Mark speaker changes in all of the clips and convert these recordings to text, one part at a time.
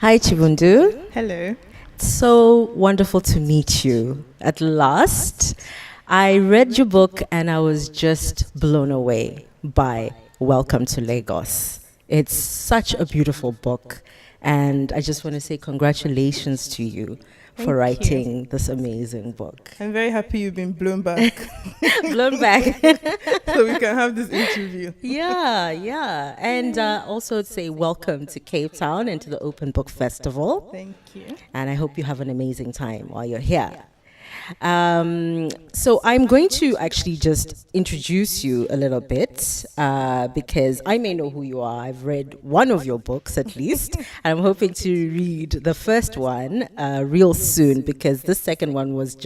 Speaker 1: Hi, Chibundu.
Speaker 2: Hello.
Speaker 1: It's so wonderful to meet you at last. I read your book and I was just blown away by Welcome to Lagos. It's such a beautiful book, and I just want to say congratulations to you for
Speaker 2: Thank you.
Speaker 1: writing this amazing book.
Speaker 2: I'm very happy you've been blown back
Speaker 1: Blown back.
Speaker 2: so we can have this interview.
Speaker 1: Yeah. And also say welcome to Cape Town and to the Open Book Festival.
Speaker 2: Thank you.
Speaker 1: And I hope you have an amazing time while you're here. So I'm going to actually just introduce you a little bit because I may know who you are. I've read one of your books at least. I'm hoping to read the first one real soon because the second one was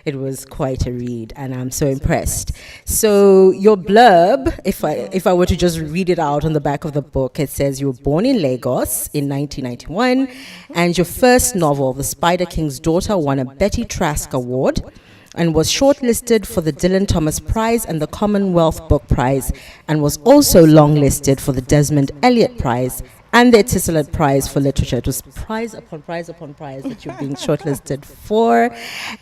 Speaker 1: it was quite a read and I'm so impressed. So your blurb, if I were to just read it out on the back of the book, it says you were born in Lagos in 1991 and your first novel, The Spider King's Daughter, won a Betty Trask Award and was shortlisted for the Dylan Thomas Prize and the Commonwealth Book Prize, and was also longlisted for the Desmond Elliott Prize and the Etisalat Prize for Literature. It was prize upon prize upon prize that you're being shortlisted for,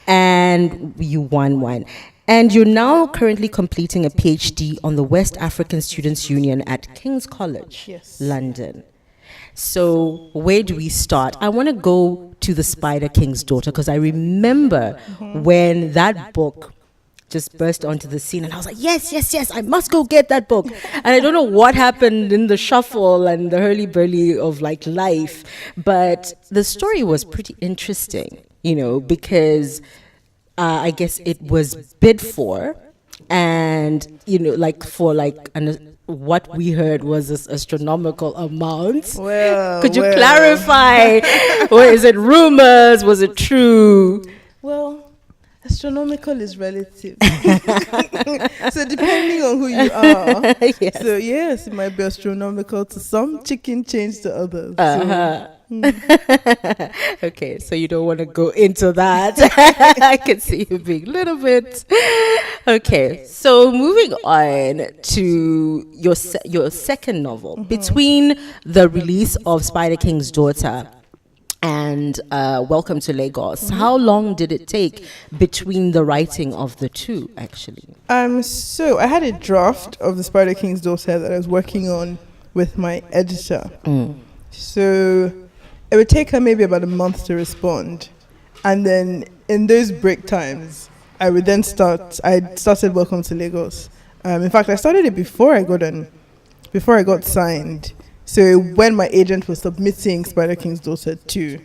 Speaker 1: and you won one. And you're now currently completing a PhD on the West African Students' Union at King's College,
Speaker 2: Yes.
Speaker 1: London. So where do we start? I want to go to The Spider King's Daughter because I remember when that book just burst onto the scene and I was like, yes, I must go get that book. And I don't know what happened in the shuffle and the hurly-burly of like life, but the story was pretty interesting, because I guess it was bid for, and what we heard was this astronomical amount.
Speaker 2: Well,
Speaker 1: Could you clarify? Or is it rumors? Was it true?
Speaker 2: Well, astronomical is relative. So depending on who you are.
Speaker 1: Yes.
Speaker 2: So yes, it might be astronomical to some, chicken change to others.
Speaker 1: Okay, so you don't want to go into that. I can see you being a little bit. Okay, so moving on to your second novel. Between the release of Spider King's Daughter and Welcome to Lagos, how long did it take between the writing of the two, actually?
Speaker 2: So I had a draft of The Spider King's Daughter that I was working on with my editor. So it would take her maybe about a month to respond. And then in those break times, I started Welcome to Lagos. In fact, I started it before I got signed. So when my agent was submitting Spider King's Daughter to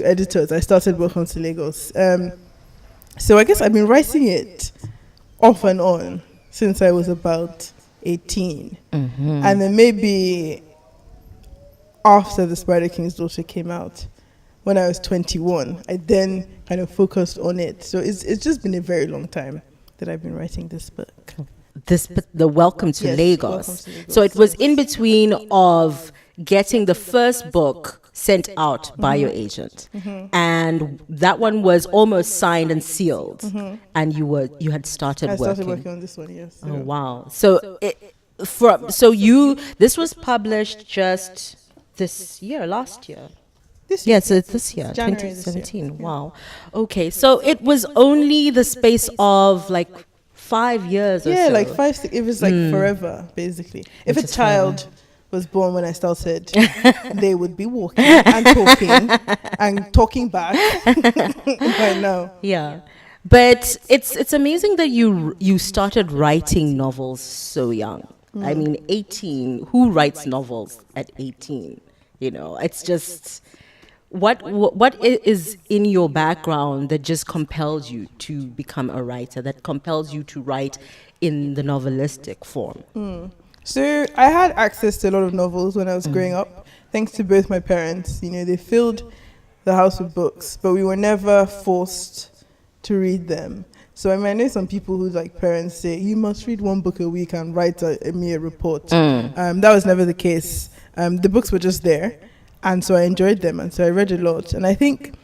Speaker 2: editors, I started Welcome to Lagos. So I guess I've been writing it off and on since I was about 18. And then maybe after The Spider King's Daughter came out, when I was 21, I then kind of focused on it. So it's just been a very long time that I've been writing this book.
Speaker 1: The Welcome to
Speaker 2: Yes,
Speaker 1: Lagos.
Speaker 2: Welcome to Lagos.
Speaker 1: So it was in between of getting the first book sent out by your agent, and that one was almost signed and sealed, and you had started
Speaker 2: I started
Speaker 1: working.
Speaker 2: working on this one, yes.
Speaker 1: Oh wow! So this was published just last year. Yes, it's this year,
Speaker 2: January this year.
Speaker 1: 2017. Wow. Okay, so it was only the space of like 5 years or so.
Speaker 2: Yeah, like 5, 6, it was like forever, basically. If a
Speaker 1: Just
Speaker 2: child was born when I started, they would be walking and talking and talking back right now.
Speaker 1: Yeah. But it's amazing that you started writing novels so young. I mean, 18. Who writes novels at 18? It's just what is in your background that just compels you to become a writer, that compels you to write in the novelistic form?
Speaker 2: So I had access to a lot of novels when I was growing up, thanks to both my parents. They filled the house with books, but we were never forced to read them. So I know some people whose parents say, you must read one book a week and write a mere report. That was never the case. The books were just there, and so I enjoyed them, and so I read a lot. And I think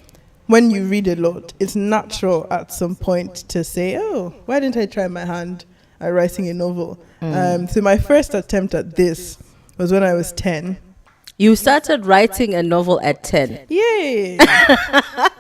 Speaker 2: when you read a lot, it's natural at some point to say, oh, why didn't I try my hand at writing a novel? So my first attempt at this was when I was 10.
Speaker 1: You started writing a novel at 10.
Speaker 2: Yeah.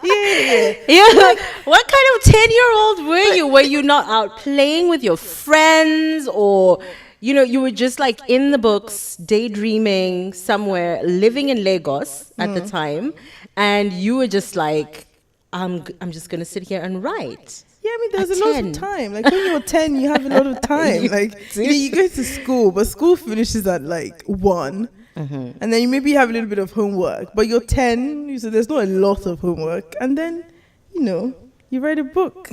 Speaker 2: Yeah.
Speaker 1: Yeah. What kind of 10-year-old were you? Were you not out playing with your friends, or, you were just like in the books, daydreaming somewhere, living in Lagos at the time, and you were just like, I'm just going to sit here and write.
Speaker 2: Yeah, I mean, there's
Speaker 1: At
Speaker 2: a lot
Speaker 1: 10.
Speaker 2: of time. Like when you're 10, you have a lot of time. You go to school, but school finishes at like 1. And then you maybe have a little bit of homework, but you're 10, so there's not a lot of homework. And then, you write a book.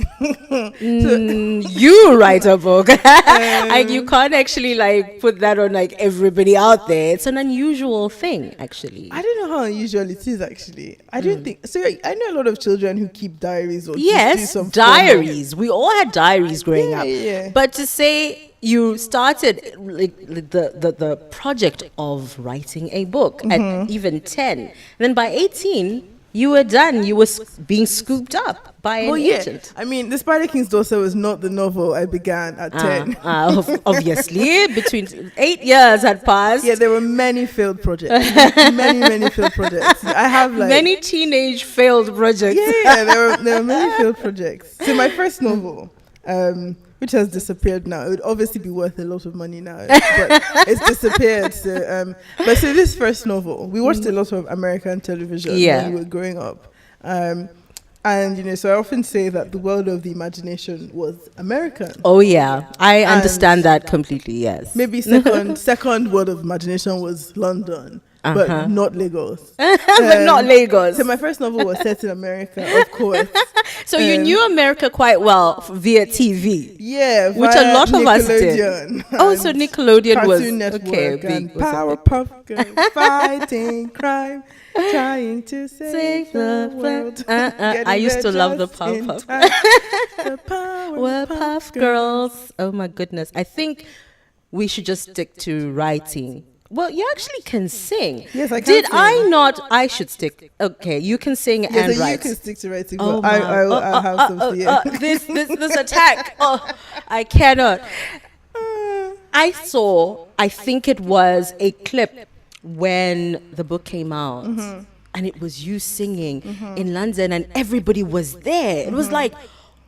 Speaker 1: You write a book. You can't actually like put that on like everybody out there. It's an unusual thing, actually.
Speaker 2: I don't know how unusual it is, actually. I don't think so. I know a lot of children who keep diaries or
Speaker 1: Yes,
Speaker 2: just do some
Speaker 1: diaries. We all had diaries growing up.
Speaker 2: Yeah.
Speaker 1: But to say you started like the project of writing a book at even 10, and then by 18 you were done. You were being scooped up by an agent.
Speaker 2: I mean, The Spider King's Daughter was not the novel I began at 10.
Speaker 1: Obviously, between 8 years had passed.
Speaker 2: Yeah, there were many failed projects. many failed projects. I have like
Speaker 1: many teenage failed projects.
Speaker 2: Yeah, there were many failed projects. So my first novel, which has disappeared now. It would obviously be worth a lot of money now, but it's disappeared. So, so this first novel, we watched a lot of American television when we were growing up, and so I often say that the world of the imagination was American.
Speaker 1: Oh yeah, I understand that completely. Yes,
Speaker 2: maybe second world of imagination was London. But not Lagos.
Speaker 1: But not Lagos.
Speaker 2: So my first novel was set in America, of course.
Speaker 1: So you knew America quite well via TV.
Speaker 2: Yeah,
Speaker 1: which a lot of us did. So Nickelodeon
Speaker 2: Cartoon
Speaker 1: was
Speaker 2: Network and Powerpuff Girls fighting crime, trying to save the world.
Speaker 1: I used to love the Powerpuff.
Speaker 2: The
Speaker 1: Powerpuff Girls. Oh my goodness! I think we should just stick to writing. Well, you actually can sing.
Speaker 2: Yes, I can.
Speaker 1: Did
Speaker 2: sing.
Speaker 1: I not? I should stick. Okay, you can sing and
Speaker 2: so
Speaker 1: write.
Speaker 2: You can stick to writing.
Speaker 1: Oh,
Speaker 2: but I have some fear.
Speaker 1: This attack. Oh, I cannot. I think it was a clip when the book came out, and it was you singing in London, and everybody was there. It was like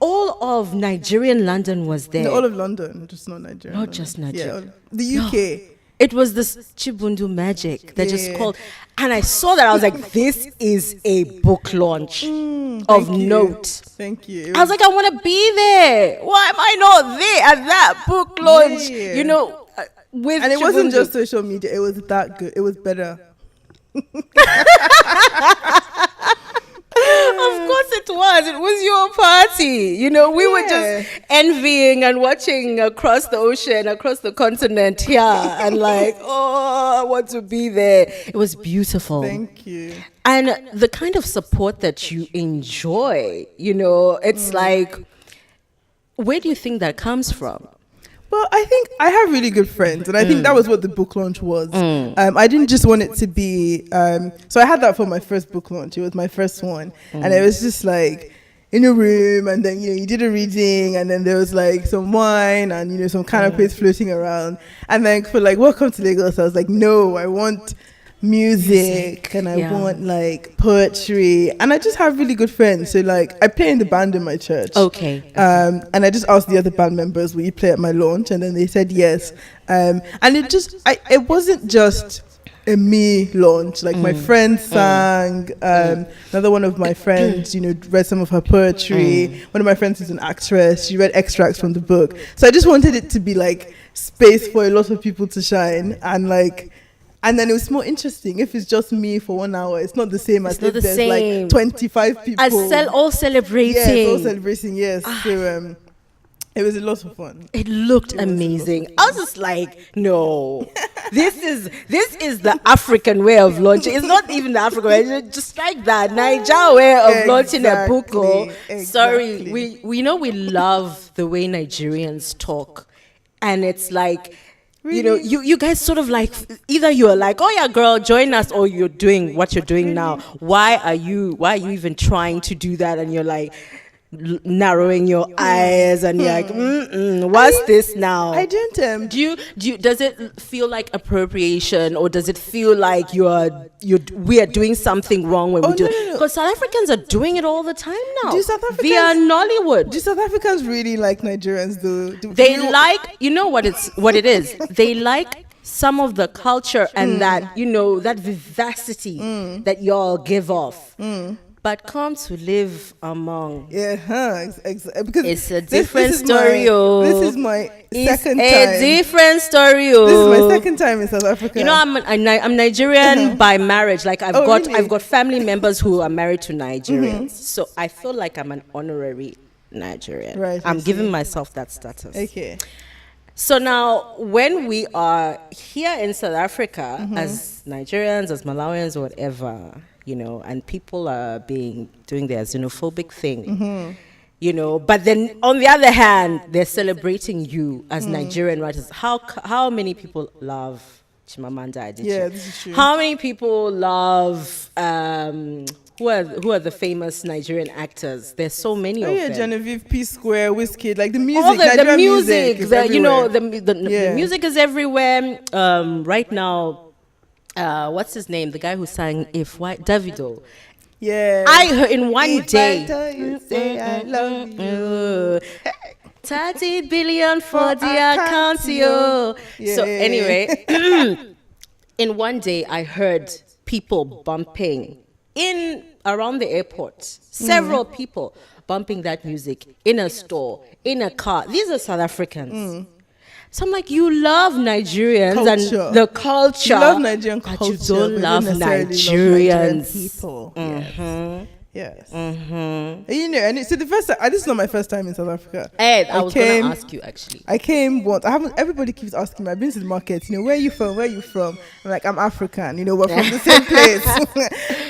Speaker 1: all of Nigerian London was there.
Speaker 2: No, all of London, just not Nigeria.
Speaker 1: Not just Nigeria.
Speaker 2: Yeah, the UK.
Speaker 1: No. It was this Chibundu magic that just called. And I saw that. I was like, this is a book launch of note.
Speaker 2: Thank you.
Speaker 1: I was like, I want to be there. Why am I not there at that book launch? With
Speaker 2: and it
Speaker 1: Chibundu.
Speaker 2: wasn't just social media. It was that good. It was better.
Speaker 1: Of course it was. It was your party. We were just envying and watching across the ocean, across the continent here, and like, oh, I want to be there. It was beautiful.
Speaker 2: Thank you.
Speaker 1: And the kind of support that you enjoy, it's like, where do you think that comes from?
Speaker 2: Well, I think I have really good friends, and I think that was what the book launch was. I didn't just want it to be... so I had that for my first book launch. It was my first one. And it was just like in a room, and then, you did a reading, and then there was like some wine and, some canapes floating around. And then for like, welcome to Lagos, I was like, no, I want music and I want like poetry, and I just have really good friends. So like I play in the band in my church.
Speaker 1: Okay.
Speaker 2: And I just asked the other band members, will you play at my launch? And then they said yes. And it wasn't just a me launch. Like my friend sang, another one of my friends, read some of her poetry. One of my friends is an actress. She read extracts from the book. So I just wanted it to be like space for a lot of people to shine, and then it was more interesting if it's just me for 1 hour. It's not the same as if there's like 25 people.
Speaker 1: All celebrating.
Speaker 2: Yes, all celebrating, yes. So it was a lot of fun.
Speaker 1: It looked amazing. I was just like, no. This is the African way of launching. It's not even the African way. Just like that Niger way of launching a book.
Speaker 2: Exactly.
Speaker 1: Sorry, we love the way Nigerians talk. And it's like... Really? You guys sort of like, either you're like, oh yeah, girl, join us, or you're doing what you're doing now. Why are you even trying to do that? And you're like, narrowing your eyes and you're like, what's this now?
Speaker 2: I don't.
Speaker 1: Does it feel like appropriation, or does it feel like we are doing something wrong when we do it? Because South Africans are doing it all the time now.
Speaker 2: Do South Africans
Speaker 1: via Nollywood?
Speaker 2: Do South Africans really like Nigerians though?
Speaker 1: They like, you know what it is. They like some of the culture and that, that vivacity that y'all give off. But come to live among.
Speaker 2: Because
Speaker 1: it's a different story.
Speaker 2: This is my second time.
Speaker 1: It's a different story.
Speaker 2: This is my second time in South Africa.
Speaker 1: I'm Nigerian by marriage. Like I've got family members who are married to Nigerians. So I feel like I'm an honorary Nigerian.
Speaker 2: Right.
Speaker 1: I'm giving myself that status.
Speaker 2: Okay.
Speaker 1: So now, when we are here in South Africa as Nigerians, as Malawians, or whatever, and people are doing their xenophobic thing, but then on the other hand, they're celebrating you as Nigerian writers. How many people love Chimamanda Adichie?
Speaker 2: Yeah, this is true.
Speaker 1: How many people love who are the famous Nigerian actors? There's so many of them.
Speaker 2: Genevieve, P Square, Wizkid, like the music.
Speaker 1: All the music,
Speaker 2: the
Speaker 1: music is everywhere. Right now, what's his name? The guy who sang "If White," Davido.
Speaker 2: Yeah.
Speaker 1: I heard in one day.
Speaker 2: I tell you, say I love you.
Speaker 1: 30 billion for the account, yo. So anyway, in one day, I heard people bumping around the airport. Several people bumping that music in a store, in a car. These are South Africans. So I'm like, you love Nigerians and the culture.
Speaker 2: You love Nigerian culture,
Speaker 1: but you don't love
Speaker 2: Nigerian
Speaker 1: Nigerians.
Speaker 2: people. Yes. And so the first time, this is not my first time in South Africa.
Speaker 1: Ed, I was going to ask you actually.
Speaker 2: I came once. Everybody keeps asking me. I've been to the market. Where are you from? Where are you from? I'm like, I'm African. We're from the same place.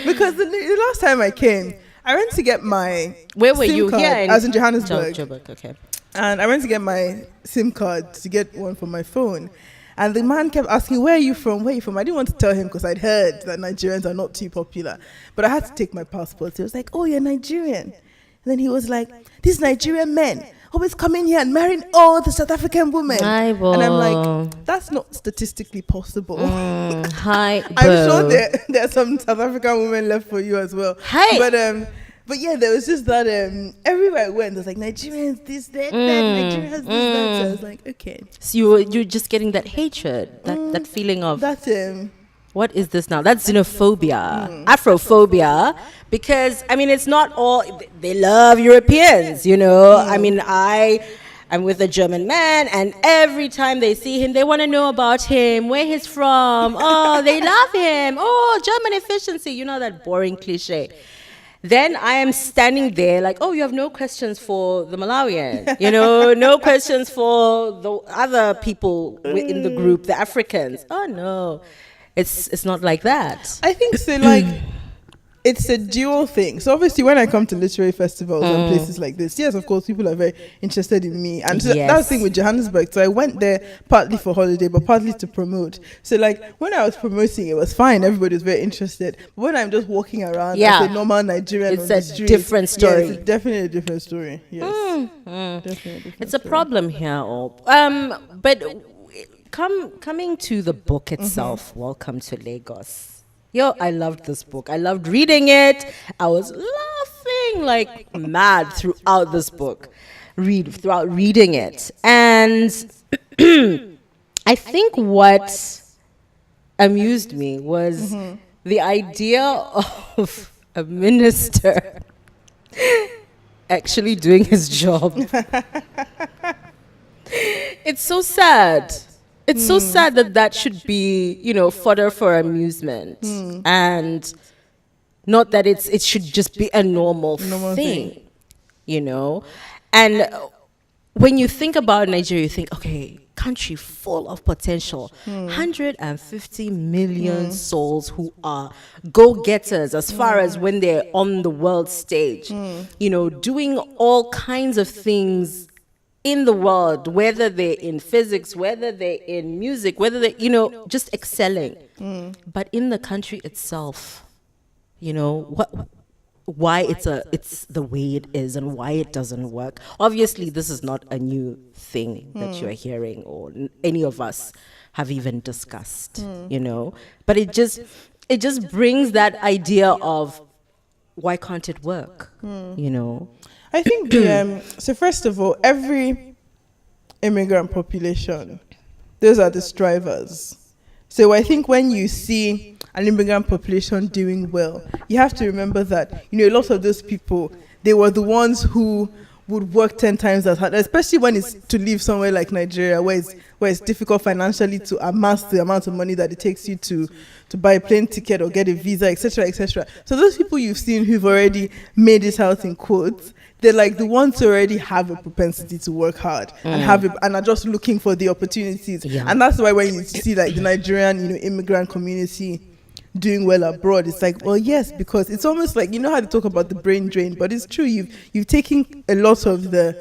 Speaker 2: Because the last time I came, I went to get my
Speaker 1: Where were
Speaker 2: SIM
Speaker 1: you?
Speaker 2: card.
Speaker 1: Here
Speaker 2: I was in Johannesburg.
Speaker 1: Okay.
Speaker 2: And I went to get my SIM card to get one for my phone. And the man kept asking, where are you from? Where are you from? I didn't want to tell him because I'd heard that Nigerians are not too popular. But I had to take my passport. He was like, oh, you're Nigerian. And then he was like, these Nigerian men always coming here and marrying all the South African women. And I'm like, that's not statistically possible. I'm sure there are some South African women left for you as well. But yeah, there was just that everywhere I went, there's like Nigerians, this, that, Nigerians, this, that. So I was like, okay.
Speaker 1: So you're just getting that hatred, that feeling of what is this now? That's xenophobia, Afrophobia, because it's not all they love Europeans, I'm with a German man, and every time they see him, they want to know about him, where he's from. Oh, they love him. Oh, German efficiency. That boring cliche. Then I am standing there like, oh, you have no questions for the Malawian, no questions for the other people in the group, the Africans. Oh, no, it's not like that.
Speaker 2: I think so, it's a dual thing. So obviously when I come to literary festivals and places like this, yes, of course, people are very interested in me. And so that was the thing with Johannesburg. So I went there partly for holiday, but partly to promote. So when I was promoting, it was fine. Everybody was very interested. But when I'm just walking around as a normal Nigerian
Speaker 1: it's
Speaker 2: on the
Speaker 1: a
Speaker 2: street,
Speaker 1: different story.
Speaker 2: It's definitely a different story. Yes. Definitely
Speaker 1: it's a problem here. But coming to the book itself, Welcome to Lagos. I loved this book. I loved reading it. I was laughing like mad throughout this book, throughout reading it. And I think what amused me was the idea of a minister actually doing his job. It's so sad. It's so sad that should be, fodder for amusement, and not that it should just be a normal thing, And when you think about Nigeria, you think, okay, country full of potential, 150 million souls who are go-getters as far as when they're on the world stage, doing all kinds of things in the world, whether they're in physics, whether they're in music, whether they, just excelling. But in the country itself, why it's the way it is and why it doesn't work. Obviously, this is not a new thing that you are hearing, or any of us have even discussed, you know. But it just brings that idea of, why can't it work, you know?
Speaker 2: I think so first of all, every immigrant population, those are the strivers. So I think when you see an immigrant population doing well, you have to remember that, you know, a lot of those people, they were the ones who would work 10 times as hard, especially when it's to live somewhere like Nigeria, where it's difficult financially to amass the amount of money that it takes you to buy a plane ticket or get a visa, etc., etc. So those people you've seen who've already made it out, in quotes, they're like the ones who already have a propensity to work hard and are just looking for the opportunities. Yeah. And that's why when you see like the Nigerian, you know, immigrant community doing well abroad, it's like, well, yes, because it's almost like, you know how they talk about the brain drain, but it's true. You've taken a lot of the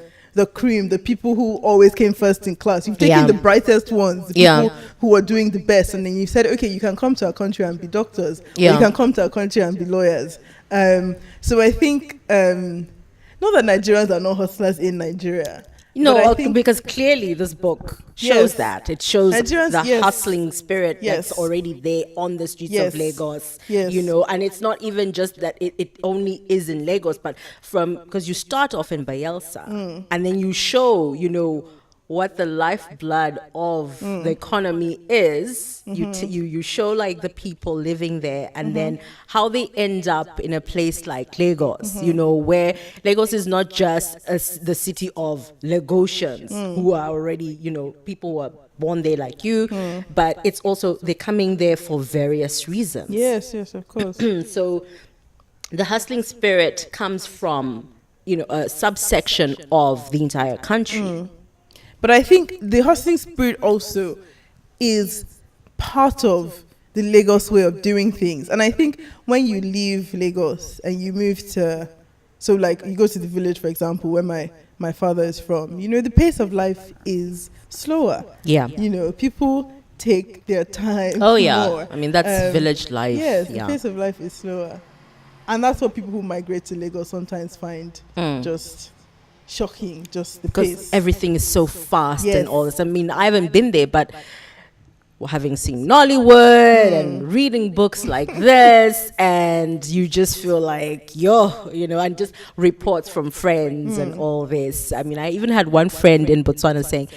Speaker 2: cream, the people who always came first in class. You've taken the brightest ones, the people who are doing the best, and then you said, okay, you can come to our country and be doctors, or you can come to our country and be lawyers. So I think not that Nigerians are not hustlers in Nigeria.
Speaker 1: No, because clearly this book shows that. It shows Nigerians, the hustling spirit that's already there on the streets of Lagos, you know, and it's not even just that it only is in Lagos, but because you start off in Bayelsa and then you show, you know, what the lifeblood of the economy is. You show like the people living there, and then how they end up in a place like Lagos, you know, where Lagos is not just the city of Lagosians who are already, you know, people who are born there like you, but it's also, they're coming there for various reasons.
Speaker 2: Yes, of course.
Speaker 1: So the hustling spirit comes from, you know, a subsection of the entire country.
Speaker 2: But I think the hustling spirit also is part of the Lagos way of doing things. And I think when you leave Lagos and you move to, so like you go to the village, for example, where my father is from, you know, the pace of life is slower. Yeah. You know, people take their time.
Speaker 1: Oh, yeah.
Speaker 2: More.
Speaker 1: I mean, that's village life.
Speaker 2: Yes, the pace of life is slower. And that's what people who migrate to Lagos sometimes find just shocking, just the pace.
Speaker 1: Because everything is so fast and all this. I mean, I haven't been there, but having seen Nollywood and reading books like this, and you just feel like, you know, and just reports from friends and all this. I mean, I even had one friend in Botswana saying,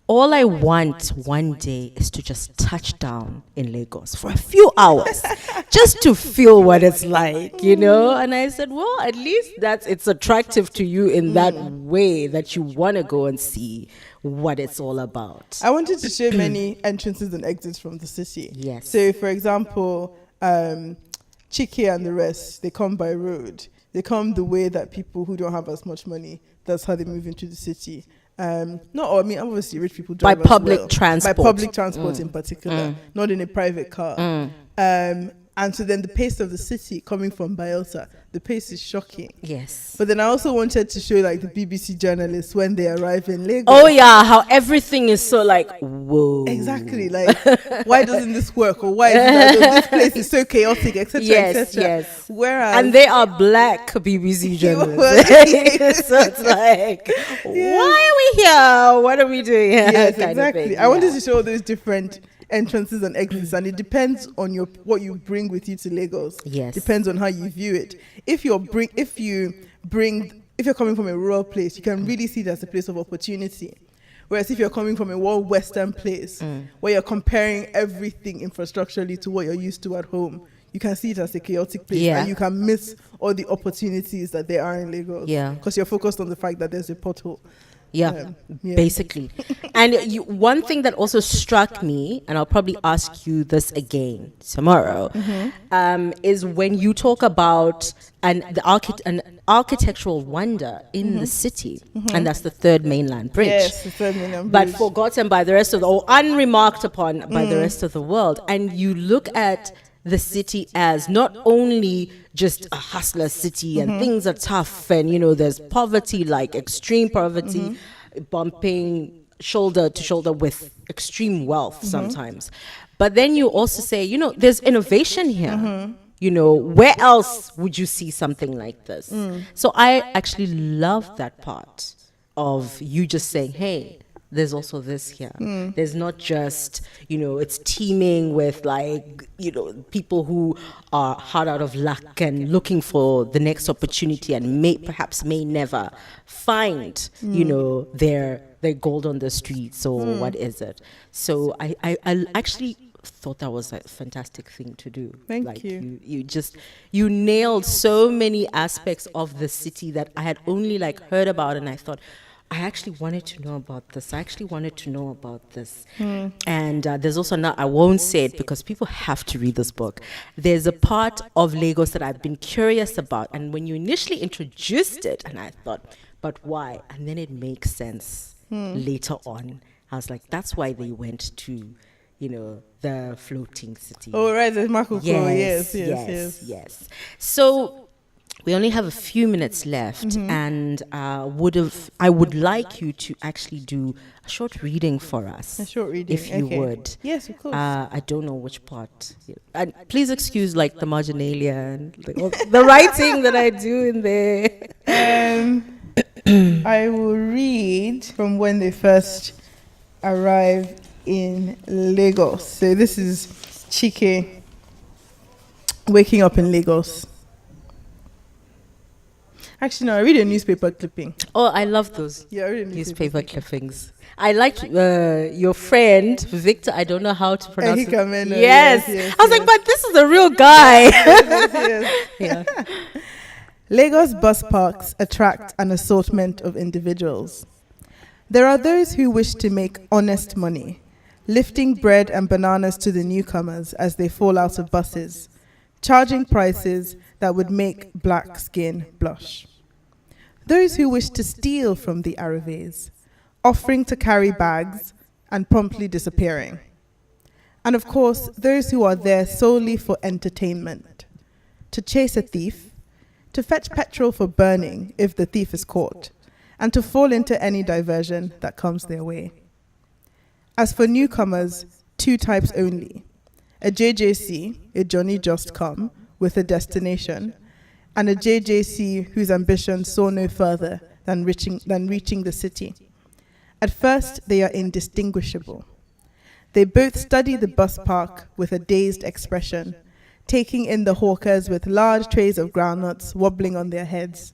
Speaker 1: all I want one day is to just touch down in Lagos for a few hours, just to feel what it's like, you know? And I said, well, at least it's attractive to you in that way, that you want to go and see what it's all about.
Speaker 2: I wanted to show many entrances and exits from the city.
Speaker 1: Yes.
Speaker 2: So, for example, Chike and the rest, they come by road. They come the way that people who don't have as much money, that's how they move into the city. Obviously rich people drive
Speaker 1: by public transport.
Speaker 2: By public transport in particular, not in a private car. And so then the pace of the city coming from Bayelsa, the pace is shocking.
Speaker 1: Yes.
Speaker 2: But then I also wanted to show like the BBC journalists when they arrive in Lagos.
Speaker 1: Oh yeah, how everything is so like, whoa.
Speaker 2: Exactly, like why doesn't this work, or why is it this place is so chaotic, etc., etc.
Speaker 1: Yes.
Speaker 2: Whereas,
Speaker 1: and they are black BBC journalists. So it's like, why are we here? What are we doing here?
Speaker 2: Yes, exactly. I wanted to show all those different entrances and exits, and it depends on what you bring with you to Lagos.
Speaker 1: Yes,
Speaker 2: depends on how you view it. If you're coming from a rural place, you can really see it as a place of opportunity. Whereas if you're coming from a more western place, where you're comparing everything infrastructurally to what you're used to at home, you can see it as a chaotic place, and you can miss all the opportunities that there are in Lagos. Yeah, because you're focused on the fact that there's a pothole.
Speaker 1: Basically. And one thing that also struck me, and I'll probably ask you this again tomorrow, is when you talk about an architectural wonder in the city, and that's the third mainland bridge.
Speaker 2: Yes, the third mainland bridge.
Speaker 1: But forgotten by the rest of or unremarked upon by the rest of the world. And you look at the city as not only just a hustler city and things are tough, and you know there's poverty, like extreme poverty, bumping shoulder to shoulder with extreme wealth sometimes, but then you also say, you know, there's innovation here. where else would you see something like this? So I actually love that part of you just saying, hey, there's also this here. There's not just, it's teeming with people who are hard out of luck and looking for the next opportunity and may never find, their gold on the streets or what is it. So I actually thought that was a fantastic thing to do.
Speaker 2: Thank you.
Speaker 1: You nailed so many aspects of the city that I had only heard about, and I thought, I actually wanted to know about this. And there's also I won't say it because people have to read this book. There's a part of Lagos that I've been curious about. And when you initially introduced it, and I thought, but why? And then it makes sense later on. I was like, that's why they went to, the floating city.
Speaker 2: Oh, right. There's Marco Polo. Yes.
Speaker 1: So we only have a few minutes left, and I would like you to actually do a short reading for us.
Speaker 2: A short reading,
Speaker 1: if you would.
Speaker 2: Yes, of course.
Speaker 1: I don't know which part. And please excuse the Majin Alien, the writing that I do in there.
Speaker 2: I will read from when they first arrived in Lagos. So this is Chike waking up in Lagos. Actually, no, I read a newspaper clipping.
Speaker 1: Oh, I love those.
Speaker 2: Yeah, I read a
Speaker 1: newspaper clippings. I like your friend, Victor. I don't know how to pronounce it. Yes. I was like, but this is a real guy.
Speaker 2: Yeah. Lagos bus parks attract an assortment of individuals. There are those who wish to make honest money, lifting bread and bananas to the newcomers as they fall out of buses, charging prices that would make black skin blush. Those who wish to steal from the arrivés, offering to carry bags and promptly disappearing. And of course, those who are there solely for entertainment, to chase a thief, to fetch petrol for burning if the thief is caught, and to fall into any diversion that comes their way. As for newcomers, two types only: a JJC, a Johnny Just Come, with a destination, and a JJC whose ambition saw no further than reaching the city. At first, they are indistinguishable. They both study the bus park with a dazed expression, taking in the hawkers with large trays of groundnuts wobbling on their heads,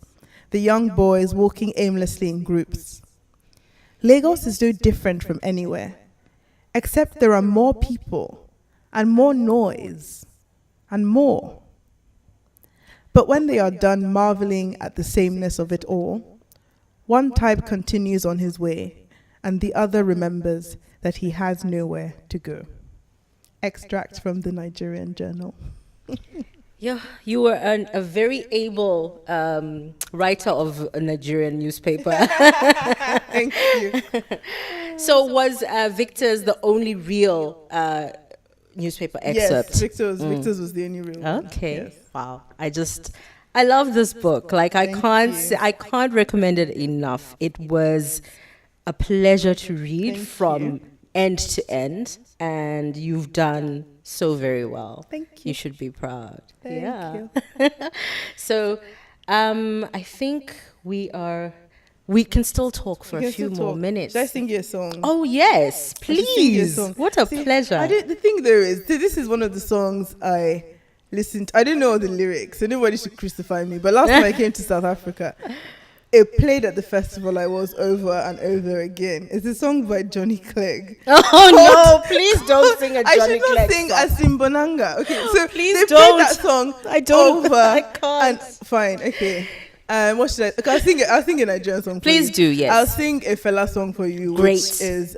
Speaker 2: the young boys walking aimlessly in groups. Lagos is so different from anywhere, except there are more people and more noise and more. But when they are done marveling at the sameness of it all, one type continues on his way, and the other remembers that he has nowhere to go. Extract from the Nigerian Journal.
Speaker 1: Yeah, you were a very able writer of a Nigerian newspaper.
Speaker 2: Thank you.
Speaker 1: So was Victor's the only real newspaper excerpt?
Speaker 2: Yes, Victor's was the only real one.
Speaker 1: Okay,
Speaker 2: yes.
Speaker 1: Wow. I love this book. I can't recommend it enough. It was a pleasure to read from end to end, and you've done so very well.
Speaker 2: Thank you.
Speaker 1: You should be proud.
Speaker 2: Thank you.
Speaker 1: So, I think we can still talk for a few more minutes.
Speaker 2: Should I sing you a song?
Speaker 1: Oh yes, please. What a pleasure.
Speaker 2: The thing there is, this is one of the songs I listened to. I didn't know all the lyrics, so nobody should crucify me. But last time I came to South Africa, it played at the festival I was over and over again. It's a song by Johnny Clegg.
Speaker 1: Oh no, please don't sing a Johnny Clegg song.
Speaker 2: I should not sing Asimbonanga. Okay, so
Speaker 1: please
Speaker 2: they
Speaker 1: don't.
Speaker 2: played that song over.
Speaker 1: I can't.
Speaker 2: And fine, okay. What should I? Okay, I'll sing a Nigerian song for you.
Speaker 1: Please do, yes.
Speaker 2: I'll sing a fella song for you,
Speaker 1: Great.
Speaker 2: which is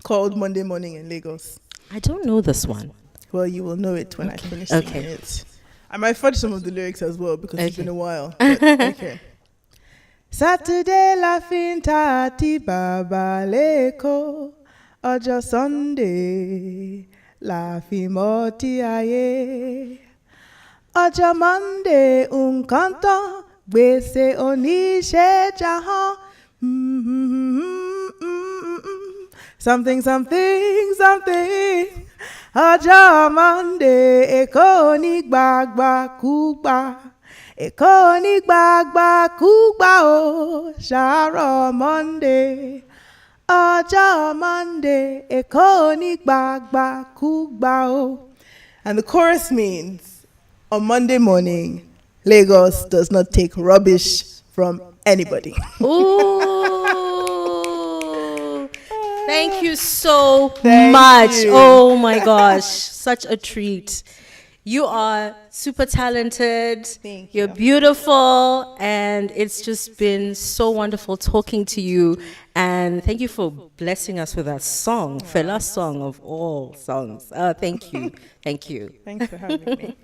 Speaker 2: called Monday Morning in Lagos.
Speaker 1: I don't know this one.
Speaker 2: Well, you will know it when I finish singing it. I might fudge some of the lyrics as well because it's been a while. But, okay. Saturday laughing tati baba leko, Ojo Sunday laughing moti aye, Ojo Monday unkanto gbese oníṣẹ́ jahan. Something, something, something. Ọjọ́ Monday, Èkó ní gbàgbàkúgbà. Èkó ní gbàgbàkúgbà o, ṣàárọ̀ Monday. Ọjọ́ Monday, Èkó ní gbàgbàkúgbà o. And the chorus means, on Monday morning, Lagos does not take rubbish from anybody.
Speaker 1: Ooh. Thank you so
Speaker 2: Thank
Speaker 1: much.
Speaker 2: you.
Speaker 1: Oh my gosh. Such a treat. You are super talented.
Speaker 2: Thank
Speaker 1: You're
Speaker 2: you.
Speaker 1: beautiful. And it's just been so wonderful talking to you. And thank you for blessing us with that song, Fela's song of all songs. Thank you. Thank you.
Speaker 2: Thanks for having me.